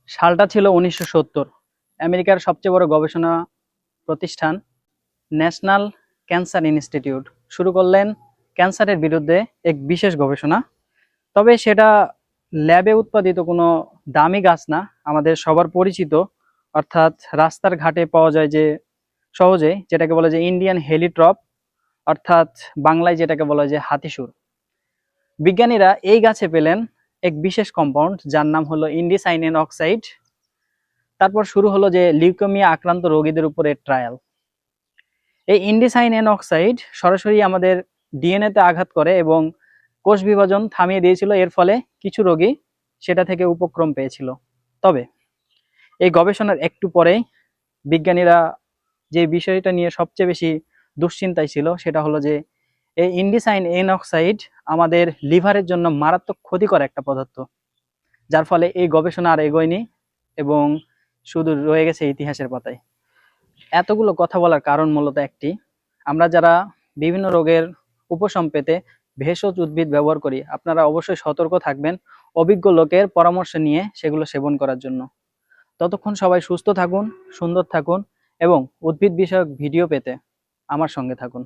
সালটা ছিল 1970। আমেরিকার সবচেয়ে বড় গবেষণা প্রতিষ্ঠান ন্যাশনাল ক্যান্সার ইনস্টিটিউট শুরু করলেন ক্যান্সারের বিরুদ্ধে এক বিশেষ গবেষণা। তবে সেটা ল্যাবে উৎপাদিত কোনো দামি গাছ না, আমাদের সবার পরিচিত, অর্থাৎ রাস্তার ঘাটে পাওয়া যায় যে সহজে, যেটাকে বলে যে ইন্ডিয়ান হেলিট্রপ, অর্থাৎ বাংলায় যেটাকে বলা হয় যে হাতিসুর। বিজ্ঞানীরা এই গাছে পেলেন এক বিশেষ কম্পাউন্ড যার নাম হলো ইন্ডিসাইনেন অক্সাইড। তারপর শুরু হলো যে লিউকেমিয়া আক্রান্ত রোগীদের উপরে ট্রায়াল। এই ইন্ডিসাইনেন অক্সাইড সরাসরি আমাদের ডিএনএ তে আঘাত করে এবং কোষ বিভাজন থামিয়ে দিয়েছিল। এর ফলে কিছু রোগী সেটা থেকে উপক্রম পেয়েছিল। তবে এই গবেষণার একটু পরেই বিজ্ঞানীরা যে বিষয়টা নিয়ে সবচেয়ে বেশি দুশ্চিন্তায় ছিল সেটা হলো যে এই ইন্ডিসাইন এন অক্সাইড আমাদের লিভারের জন্য মারাত্মক ক্ষতিকর একটা পদার্থ, যার ফলে এই গবেষণা আর এগোয়নি এবং শুধু রয়ে গেছে ইতিহাসের পাতায়। এতগুলো কথা বলার কারণ মূলত একটি, আমরা যারা বিভিন্ন রোগের উপশম পেতে ভেষজ উদ্ভিদ ব্যবহার করি, আপনারা অবশ্যই সতর্ক থাকবেন অভিজ্ঞ লোকের পরামর্শ নিয়ে সেগুলো সেবন করার জন্য। ততক্ষণ সবাই সুস্থ থাকুন, সুন্দর থাকুন এবং উদ্ভিদ বিষয়ক ভিডিও পেতে আমার সঙ্গে থাকুন।